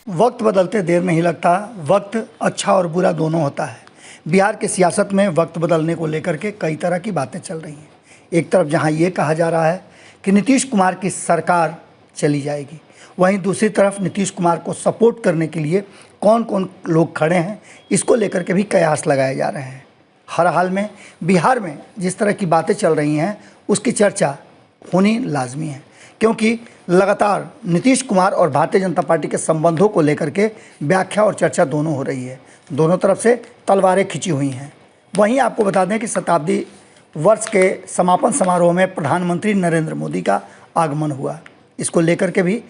वक्त बदलते देर नहीं लगता, वक्त अच्छा और बुरा दोनों होता है। बिहार की सियासत में वक्त बदलने को लेकर के कई तरह की बातें चल रही हैं। एक तरफ जहां ये कहा जा रहा है कि नीतीश कुमार की सरकार चली जाएगी, वहीं दूसरी तरफ नीतीश कुमार को सपोर्ट करने के लिए कौन कौन लोग खड़े हैं, इसको लेकर के भी कयास लगाए जा रहे हैं। हर हाल में बिहार में जिस तरह की बातें चल रही हैं उसकी चर्चा होनी लाजमी है, क्योंकि लगातार नीतीश कुमार और भारतीय जनता पार्टी के संबंधों को लेकर के व्याख्या और चर्चा दोनों हो रही है। दोनों तरफ से तलवारें खिंची हुई हैं। वहीं आपको बता दें कि शताब्दी वर्ष के समापन समारोह में प्रधानमंत्री नरेंद्र मोदी का आगमन हुआ। इसको लेकर के भी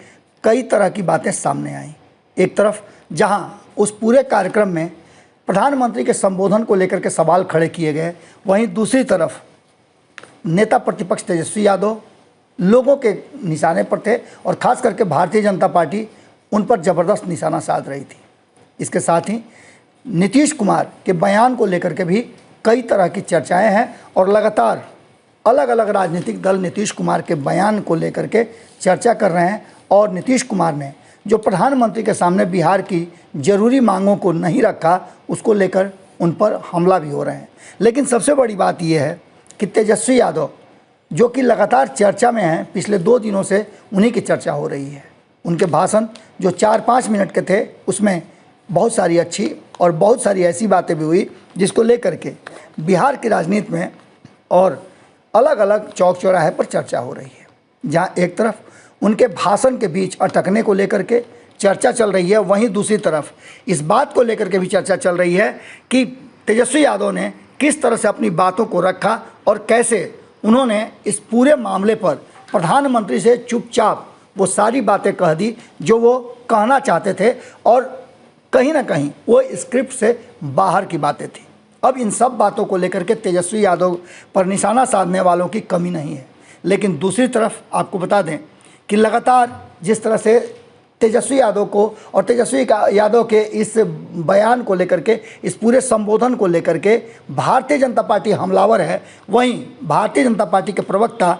कई तरह की बातें सामने आईं। एक तरफ जहां उस पूरे कार्यक्रम में प्रधानमंत्री के संबोधन को लेकर के सवाल खड़े किए गए, वहीं दूसरी तरफ नेता प्रतिपक्ष तेजस्वी यादव लोगों के निशाने पर थे और ख़ास करके भारतीय जनता पार्टी उन पर ज़बरदस्त निशाना साध रही थी। इसके साथ ही नीतीश कुमार के बयान को लेकर के भी कई तरह की चर्चाएं हैं और लगातार अलग अलग राजनीतिक दल नीतीश कुमार के बयान को लेकर के चर्चा कर रहे हैं और नीतीश कुमार ने जो प्रधानमंत्री के सामने बिहार की ज़रूरी मांगों को नहीं रखा, उसको लेकर उन पर हमला भी हो रहे हैं। लेकिन सबसे बड़ी बात यह है कि तेजस्वी यादव जो कि लगातार चर्चा में हैं, पिछले 2 दिनों से उन्हीं की चर्चा हो रही है। उनके भाषण जो 4-5 मिनट के थे, उसमें बहुत सारी अच्छी और बहुत सारी ऐसी बातें भी हुई जिसको लेकर के बिहार की राजनीति में और अलग अलग चौक चौराहे पर चर्चा हो रही है। जहां एक तरफ उनके भाषण के बीच अटकने को लेकर के चर्चा चल रही है, वहीं दूसरी तरफ इस बात को लेकर के भी चर्चा चल रही है कि तेजस्वी यादव ने किस तरह से अपनी बातों को रखा और कैसे उन्होंने इस पूरे मामले पर प्रधानमंत्री से चुपचाप वो सारी बातें कह दी जो वो कहना चाहते थे और कहीं ना कहीं वो स्क्रिप्ट से बाहर की बातें थी। अब इन सब बातों को लेकर के तेजस्वी यादव पर निशाना साधने वालों की कमी नहीं है। लेकिन दूसरी तरफ आपको बता दें कि लगातार जिस तरह से तेजस्वी यादव को और तेजस्वी यादव के इस बयान को लेकर के, इस पूरे संबोधन को लेकर के भारतीय जनता पार्टी हमलावर है, वहीं भारतीय जनता पार्टी के प्रवक्ता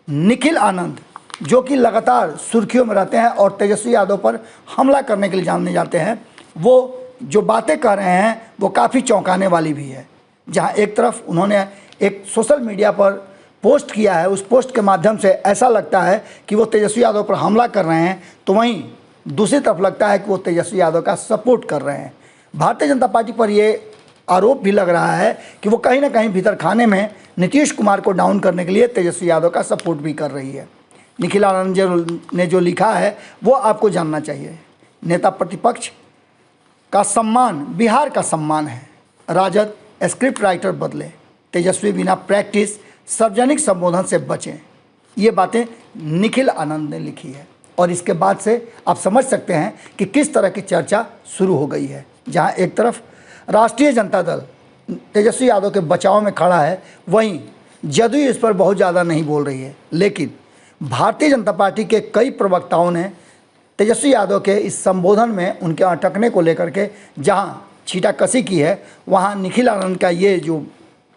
निखिल आनंद जो कि लगातार सुर्खियों में रहते हैं और तेजस्वी यादव पर हमला करने के लिए जाने जाते हैं, वो जो बातें कह रहे हैं वो काफ़ी चौंकाने वाली भी है। जहां एक तरफ उन्होंने एक सोशल मीडिया पर पोस्ट किया है, उस पोस्ट के माध्यम से ऐसा लगता है कि वो तेजस्वी यादव पर हमला कर रहे हैं, तो वहीं दूसरी तरफ लगता है कि वो तेजस्वी यादव का सपोर्ट कर रहे हैं। भारतीय जनता पार्टी पर ये आरोप भी लग रहा है कि वो कहीं ना कहीं भीतर खाने में नीतीश कुमार को डाउन करने के लिए तेजस्वी यादव का सपोर्ट भी कर रही है। निखिल आनंद ने जो लिखा है वो आपको जानना चाहिए। नेता प्रतिपक्ष का सम्मान बिहार का सम्मान है, राजद स्क्रिप्ट राइटर बदले, तेजस्वी बिना प्रैक्टिस सार्वजनिक संबोधन से बचें। ये बातें निखिल आनंद ने लिखी है और इसके बाद से आप समझ सकते हैं कि किस तरह की चर्चा शुरू हो गई है। जहां एक तरफ राष्ट्रीय जनता दल तेजस्वी यादव के बचाव में खड़ा है, वहीं जदयू इस पर बहुत ज़्यादा नहीं बोल रही है। लेकिन भारतीय जनता पार्टी के कई प्रवक्ताओं ने तेजस्वी यादव के इस संबोधन में उनके अटकने को लेकर के जहां छींटाकशी की है, वहां निखिल आनंद का ये जो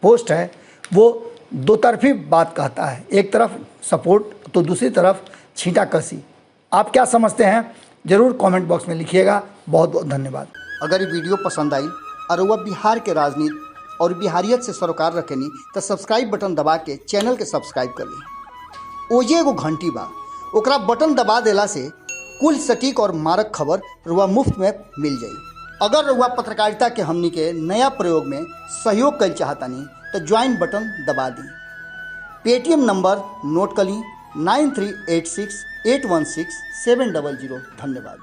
पोस्ट है वो दो तरफी बात कहता है। एक तरफ सपोर्ट तो दूसरी तरफ छींटाकशी। आप क्या समझते हैं, ज़रूर कमेंट बॉक्स में लिखिएगा। बहुत बहुत धन्यवाद। अगर ये वीडियो पसंद आई और वह बिहार के राजनीति और बिहारियत से सरोकार रखेनी तो सब्सक्राइब बटन दबा के चैनल के सब्सक्राइब कर ली। ओजे एगो घंटी बा, ओकरा बटन दबा देला से कुल सटीक और मारक खबर रुआ मुफ्त में मिल जाई। अगर रुआ पत्रकारिता के हमनी के नया प्रयोग में सहयोग कर चाहतानी तो ज्वाइन बटन दबा दी। पेटीएम नंबर नोट कर ली 9386816700। धन्यवाद।